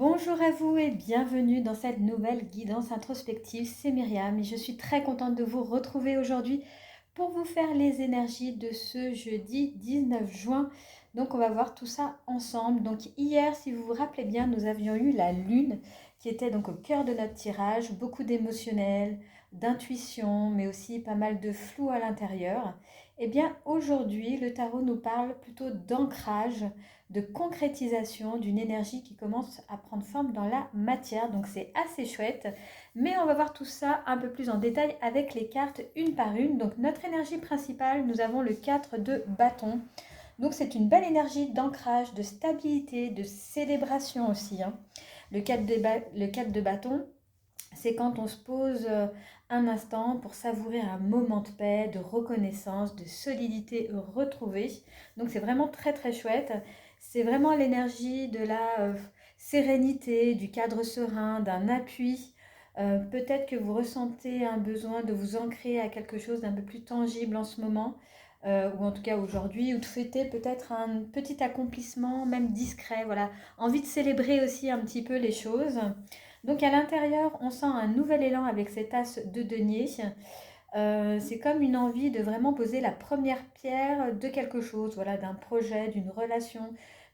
Bonjour à vous et bienvenue dans cette nouvelle guidance introspective. C'est Myriam et je suis très contente de vous retrouver aujourd'hui pour vous faire les énergies de ce jeudi 19 juin. Donc on va voir tout ça ensemble. Donc hier, si vous vous rappelez bien, nous avions eu la lune qui était donc au cœur de notre tirage, beaucoup d'émotionnel, d'intuition, mais aussi pas mal de flou à l'intérieur. Eh bien aujourd'hui, le tarot nous parle plutôt d'ancrage, de concrétisation d'une énergie qui commence à prendre forme dans la matière. Donc c'est assez chouette. Mais on va voir tout ça un peu plus en détail avec les cartes une par une. Donc notre énergie principale, nous avons le 4 de bâton. Donc c'est une belle énergie d'ancrage, de stabilité, de célébration aussi, hein. Le 4 de bâton, c'est quand on se pose un instant pour savourer un moment de paix, de reconnaissance, de solidité retrouvée. Donc c'est vraiment très très chouette. C'est vraiment l'énergie de la sérénité, du cadre serein, d'un appui. Peut-être que vous ressentez un besoin de vous ancrer à quelque chose d'un peu plus tangible en ce moment, ou en tout cas aujourd'hui, ou de fêter peut-être un petit accomplissement, même discret. Voilà, envie de célébrer aussi un petit peu les choses. Donc à l'intérieur, on sent un nouvel élan avec cette as de denier. C'est comme une envie de vraiment poser la première pierre de quelque chose, voilà, d'un projet, d'une relation,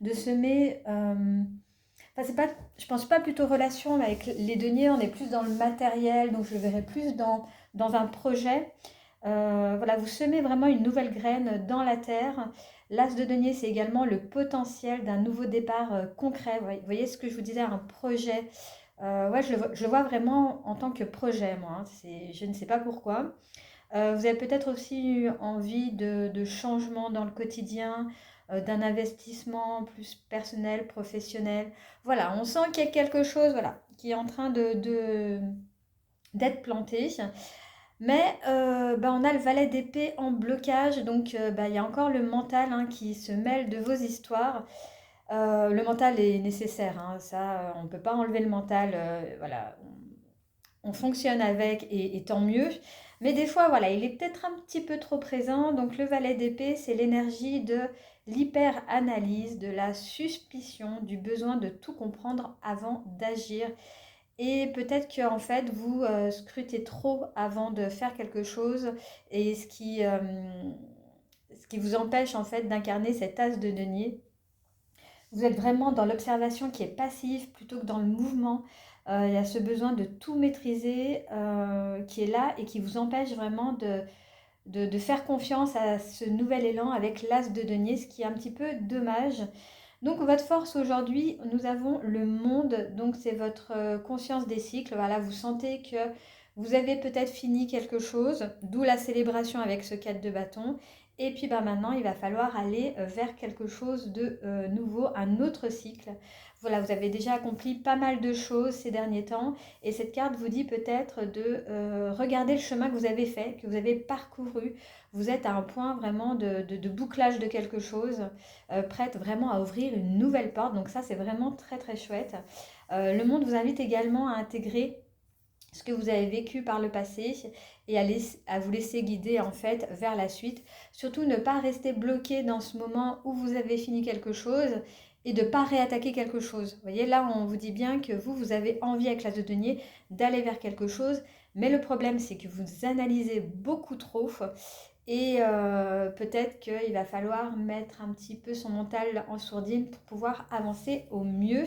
de semer. Enfin, c'est pas, je pense pas plutôt relation, mais avec les deniers, on est plus dans le matériel, donc je le verrai plus dans un projet. Voilà, vous semez vraiment une nouvelle graine dans la terre. L'as de denier, c'est également le potentiel d'un nouveau départ concret. Vous voyez ce que je vous disais, un projet. Ouais, je le vois vraiment en tant que projet, moi, hein. Je ne sais pas pourquoi. Vous avez peut-être aussi eu envie de changement dans le quotidien, d'un investissement plus personnel, professionnel. Voilà, on sent qu'il y a quelque chose, voilà, qui est en train d'être planté. Mais bah, on a le valet d'épée en blocage, donc bah, il y a encore le mental, hein, qui se mêle de vos histoires. Le mental est nécessaire, hein, ça, on ne peut pas enlever le mental, voilà, on fonctionne avec et tant mieux. Mais des fois, voilà, il est peut-être un petit peu trop présent. Donc le valet d'épée, c'est l'énergie de l'hyper-analyse, de la suspicion, du besoin de tout comprendre avant d'agir. Et peut-être que en fait, vous scrutez trop avant de faire quelque chose, et ce qui vous empêche en fait d'incarner cette as de denier. Vous êtes vraiment dans l'observation qui est passive plutôt que dans le mouvement. Il y a ce besoin de tout maîtriser qui est là et qui vous empêche vraiment de faire confiance à ce nouvel élan avec l'as de denier, ce qui est un petit peu dommage. Donc votre force aujourd'hui, nous avons le monde, donc c'est votre conscience des cycles. Voilà, vous sentez que vous avez peut-être fini quelque chose, d'où la célébration avec ce 4 de bâton. Et puis bah, maintenant, il va falloir aller vers quelque chose de nouveau, un autre cycle. Voilà, vous avez déjà accompli pas mal de choses ces derniers temps. Et cette carte vous dit peut-être de regarder le chemin que vous avez fait, que vous avez parcouru. Vous êtes à un point vraiment de bouclage de quelque chose, prête vraiment à ouvrir une nouvelle porte. Donc ça, c'est vraiment très très chouette. Le monde vous invite également à intégrer ce que vous avez vécu par le passé et à vous laisser guider en fait vers la suite. Surtout ne pas rester bloqué dans ce moment où vous avez fini quelque chose et de ne pas réattaquer quelque chose. Vous voyez, là, on vous dit bien que vous avez envie avec l'as de denier d'aller vers quelque chose, mais le problème, c'est que vous analysez beaucoup trop et peut-être qu'il va falloir mettre un petit peu son mental en sourdine pour pouvoir avancer au mieux.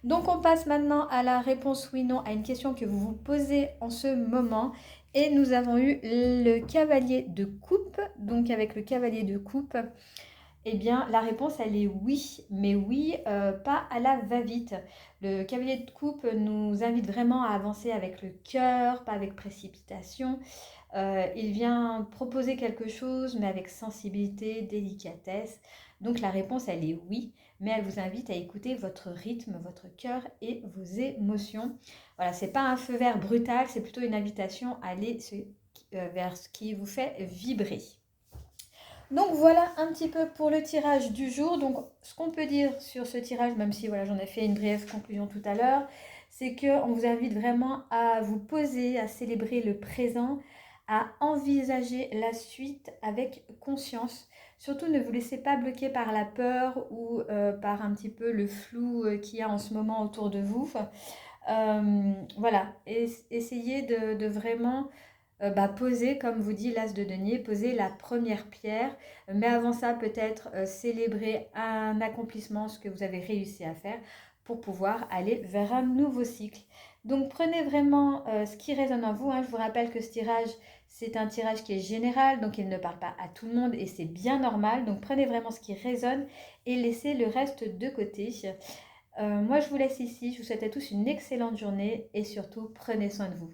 Donc on passe maintenant à la réponse oui-non à une question que vous vous posez en ce moment. Et nous avons eu le cavalier de coupe. Donc avec le cavalier de coupe, eh bien, la réponse, elle est oui, mais oui, pas à la va-vite. Le cavalier de coupe nous invite vraiment à avancer avec le cœur, pas avec précipitation. Il vient proposer quelque chose, mais avec sensibilité, délicatesse. Donc la réponse, elle est oui, mais elle vous invite à écouter votre rythme, votre cœur et vos émotions. Voilà, c'est pas un feu vert brutal, c'est plutôt une invitation à aller vers ce qui vous fait vibrer. Donc voilà un petit peu pour le tirage du jour. Donc ce qu'on peut dire sur ce tirage, même si voilà, j'en ai fait une brève conclusion tout à l'heure, c'est qu'on vous invite vraiment à vous poser, à célébrer le présent, à envisager la suite avec conscience. Surtout, ne vous laissez pas bloquer par la peur ou par un petit peu le flou qu'il y a en ce moment autour de vous. Voilà, essayez de vraiment poser, comme vous dit l'As de denier, poser la première pierre. Mais avant ça, peut-être célébrer un accomplissement, ce que vous avez réussi à faire pour pouvoir aller vers un nouveau cycle. Donc prenez vraiment ce qui résonne en vous, hein. Je vous rappelle que ce tirage, c'est un tirage qui est général, donc il ne parle pas à tout le monde et c'est bien normal. Donc prenez vraiment ce qui résonne et laissez le reste de côté. Moi, je vous laisse ici. Je vous souhaite à tous une excellente journée et surtout, prenez soin de vous.